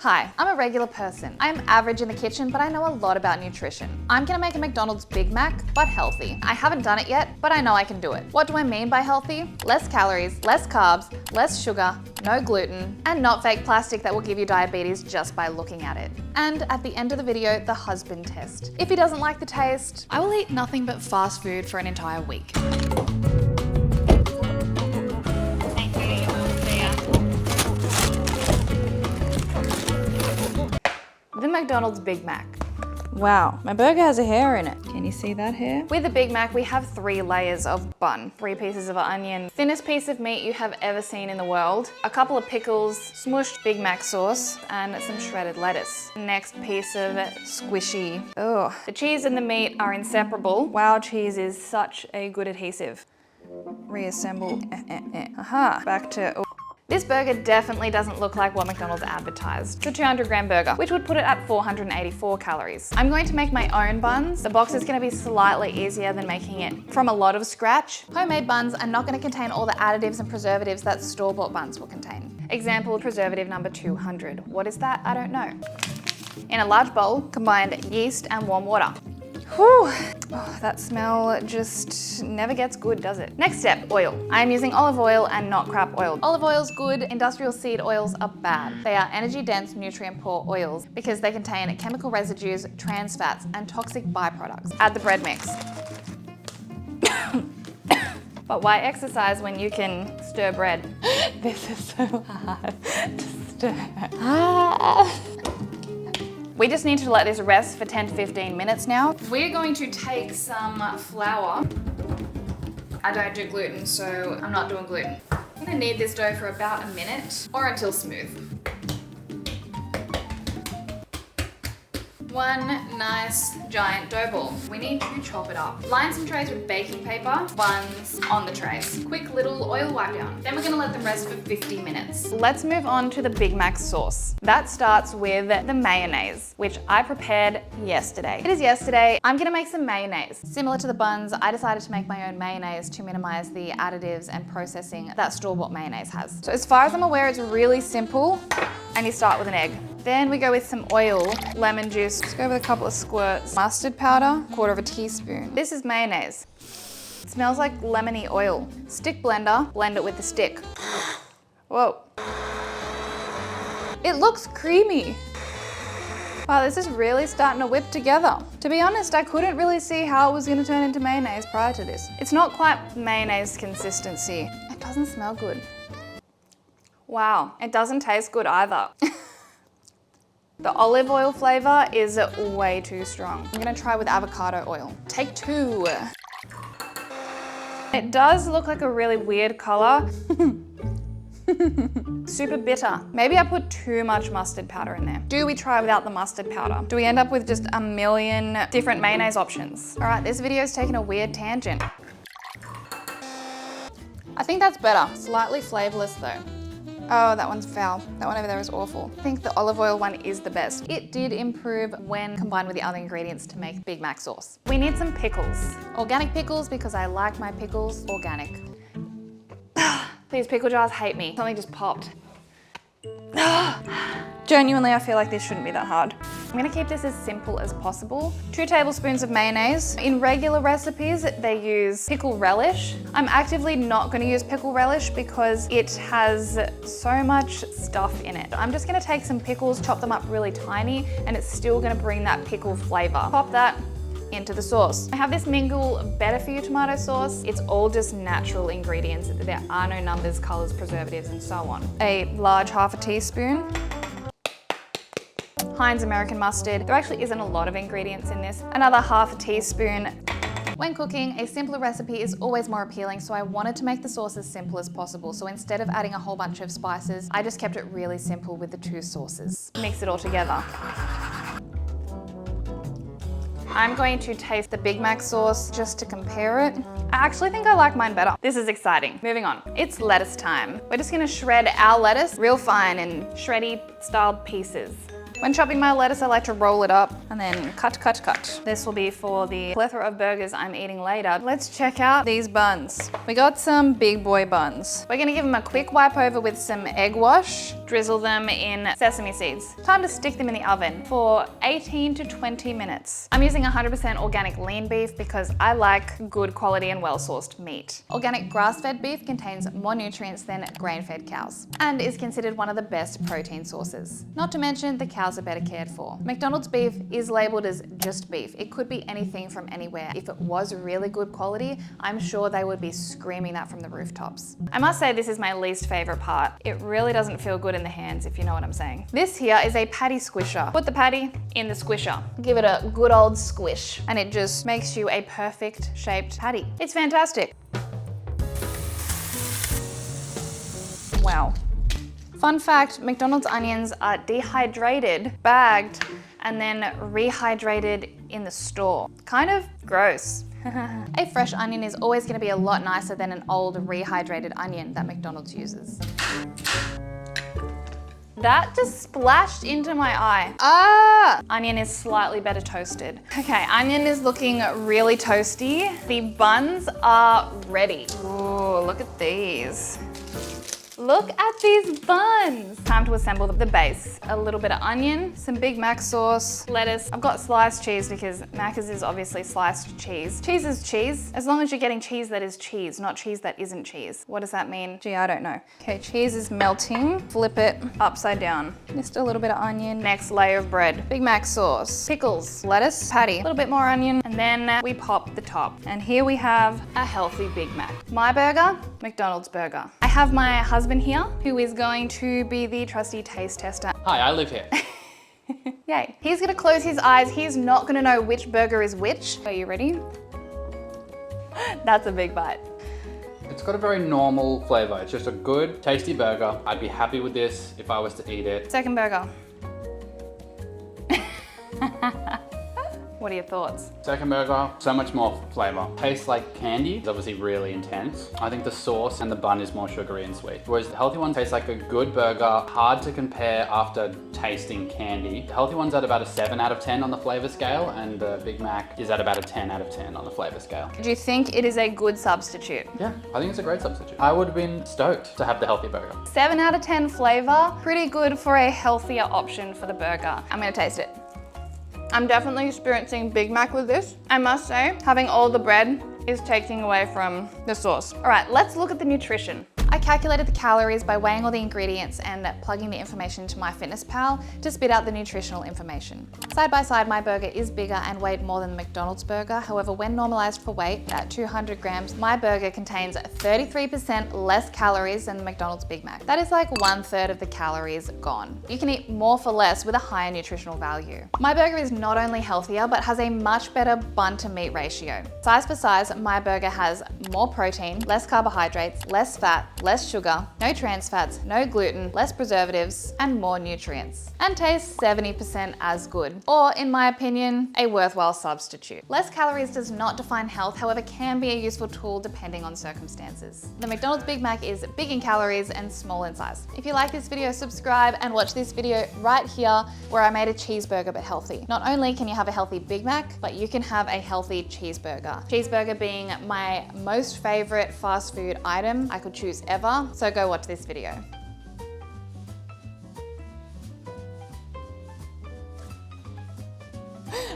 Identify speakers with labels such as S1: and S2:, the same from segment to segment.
S1: Hi, I'm a regular person. I am average in the kitchen, but I know a lot about nutrition. I'm gonna make a McDonald's Big Mac, but healthy. I haven't done it yet, but I know I can do it. What do I mean by healthy? Less calories, less carbs, less sugar, no gluten, and not fake plastic that will give you diabetes just by looking at it. And at the end of the video, the husband test. If he doesn't like the taste, I will eat nothing but fast food for an entire week. The McDonald's Big Mac.
S2: Wow, my burger has a hair in it. Can you see that hair?
S1: With the Big Mac, we have 3 layers of bun, 3 pieces of onion, thinnest piece of meat you have ever seen in the world, a couple of pickles, smushed Big Mac sauce, and some shredded lettuce. Next piece of squishy. Oh, the cheese and the meat are inseparable. Wow, cheese is such a good adhesive. Reassemble. Aha, back to. This burger definitely doesn't look like what McDonald's advertised. It's a 200-gram burger, which would put it at 484 calories. I'm going to make my own buns. The box is going to be slightly easier than making it from a lot of scratch. Homemade buns are not going to contain all the additives and preservatives that store-bought buns will contain. Example, preservative number 200. What is that? I don't know. In a large bowl, combine yeast and warm water. Whew, oh, that smell just never gets good, does it? Next step, oil. I am using olive oil and not crap oil. Olive oil's good, industrial seed oils are bad. They are energy-dense, nutrient-poor oils because they contain chemical residues, trans fats, and toxic byproducts. Add the bread mix. But why exercise when you can stir bread? This is so hard to stir. We just need to let this rest for 10 to 15 minutes now. We're going to take some flour. I don't do gluten, so I'm not doing gluten. I'm gonna knead this dough for about a minute or until smooth. One nice giant dough ball. We need to chop it up. Line some trays with baking paper, buns on the trays. Quick little oil wipe down. Then we're gonna let them rest for 50 minutes. Let's move on to the Big Mac sauce. That starts with the mayonnaise, which I prepared yesterday. It is yesterday. I'm gonna make some mayonnaise. Similar to the buns, I decided to make my own mayonnaise to minimize the additives and processing that store-bought mayonnaise has. So as far as I'm aware, it's really simple, and you start with an egg. Then we go with some oil, lemon juice. Let's go with a couple of squirts. Mustard powder, 1/4 teaspoon. This is mayonnaise. It smells like lemony oil. Stick blender, blend it with the stick. Whoa. It looks creamy. Wow, this is really starting to whip together. To be honest, I couldn't really see how it was gonna turn into mayonnaise prior to this. It's not quite mayonnaise consistency. It doesn't smell good. Wow, it doesn't taste good either. The olive oil flavor is way too strong. I'm gonna try with avocado oil. Take 2. It does look like a really weird color. Super bitter. Maybe I put too much mustard powder in there. Do we try without the mustard powder? Do we end up with just a million different mayonnaise options? All right, this video's taken a weird tangent. I think that's better. Slightly flavorless though. Oh, that one's foul. That one over there is awful. I think the olive oil one is the best. It did improve when combined with the other ingredients to make Big Mac sauce. We need some pickles. Organic pickles because I like my pickles organic. These pickle jars hate me. Something just popped. Genuinely, I feel like this shouldn't be that hard. I'm gonna keep this as simple as possible. 2 tablespoons of mayonnaise. In regular recipes, they use pickle relish. I'm actively not gonna use pickle relish because it has so much stuff in it. I'm just gonna take some pickles, chop them up really tiny, and it's still gonna bring that pickle flavor. Pop that into the sauce. I have this Mingle Better For You tomato sauce. It's all just natural ingredients. There are no numbers, colors, preservatives, and so on. A large 1/2 teaspoon. Heinz American mustard. There actually isn't a lot of ingredients in this. Another 1/2 teaspoon. When cooking, a simpler recipe is always more appealing, so I wanted to make the sauce as simple as possible. So instead of adding a whole bunch of spices, I just kept it really simple with the 2 sauces. Mix it all together. I'm going to taste the Big Mac sauce just to compare it. I actually think I like mine better. This is exciting. Moving on. It's lettuce time. We're just gonna shred our lettuce real fine in shreddy styled pieces. When chopping my lettuce, I like to roll it up and then cut. This will be for the plethora of burgers I'm eating later. Let's check out these buns. We got some big boy buns. We're gonna give them a quick wipe over with some egg wash. drizzle them in sesame seeds. Time to stick them in the oven for 18 to 20 minutes. I'm using 100% organic lean beef because I like good quality and well-sourced meat. Organic grass-fed beef contains more nutrients than grain-fed cows and is considered one of the best protein sources. Not to mention the cows are better cared for. McDonald's beef is labeled as just beef. It could be anything from anywhere. If it was really good quality, I'm sure they would be screaming that from the rooftops. I must say this is my least favorite part. It really doesn't feel good in the hands, if you know what I'm saying. This here is a patty squisher. Put the patty in the squisher. Give it a good old squish, and it just makes you a perfect shaped patty. It's fantastic. Wow. Fun fact, McDonald's onions are dehydrated, bagged, and then rehydrated in the store. Kind of gross. A fresh onion is always going to be a lot nicer than an old rehydrated onion that McDonald's uses. That just splashed into my eye. Ah! Onion is slightly better toasted. Okay, onion is looking really toasty. The buns are ready. Ooh, look at these. Look at these buns. Time to assemble the base. A little bit of onion, some Big Mac sauce, lettuce. I've got sliced cheese because Macca's is obviously sliced cheese. Cheese is cheese, as long as you're getting cheese that is cheese, not cheese that isn't cheese. What does that mean? Gee, I don't know. Okay, cheese is melting. Flip it upside down. Just a little bit of onion. Next layer of bread. Big Mac sauce, pickles, lettuce, patty, a little bit more onion, and then we pop the top. And here we have a healthy Big Mac. My burger, McDonald's burger. I have my husband here who is going to be the trusty taste tester.
S3: Hi, I live here.
S1: Yay. He's gonna close his eyes. He's not gonna know which burger is which. Are you ready? That's a big bite.
S3: It's got a very normal flavor. It's just a good, tasty burger. I'd be happy with this if I was to eat it.
S1: Second burger. What are your thoughts?
S3: Second burger, so much more flavor. Tastes like candy. It's obviously really intense. I think the sauce and the bun is more sugary and sweet. Whereas the healthy one tastes like a good burger. Hard to compare after tasting candy. The healthy one's at about a 7 out of 10 on the flavor scale, and the Big Mac is at about a 10 out of 10 on the flavor scale.
S1: Do you think it is a good substitute?
S3: Yeah, I think it's a great substitute. I would have been stoked to have the healthy burger.
S1: 7 out of 10 flavor. Pretty good for a healthier option for the burger. I'm gonna taste it. I'm definitely experiencing Big Mac with this. I must say, having all the bread is taking away from the sauce. All right, let's look at the nutrition. I calculated the calories by weighing all the ingredients and plugging the information into MyFitnessPal to spit out the nutritional information. Side by side, my burger is bigger and weighed more than the McDonald's burger. However, when normalized for weight at 200 grams, my burger contains 33% less calories than the McDonald's Big Mac. That is like 1/3 of the calories gone. You can eat more for less with a higher nutritional value. My burger is not only healthier, but has a much better bun to meat ratio. Size for size, my burger has more protein, less carbohydrates, less fat, less sugar, no trans fats, no gluten, less preservatives, and more nutrients. And tastes 70% as good, or in my opinion, a worthwhile substitute. Less calories does not define health, however can be a useful tool depending on circumstances. The McDonald's Big Mac is big in calories and small in size. If you like this video, subscribe and watch this video right here where I made a cheeseburger but healthy. Not only can you have a healthy Big Mac, but you can have a healthy cheeseburger. Cheeseburger being my most favorite fast food item I could choose ever, so go watch this video.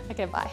S1: Okay, bye.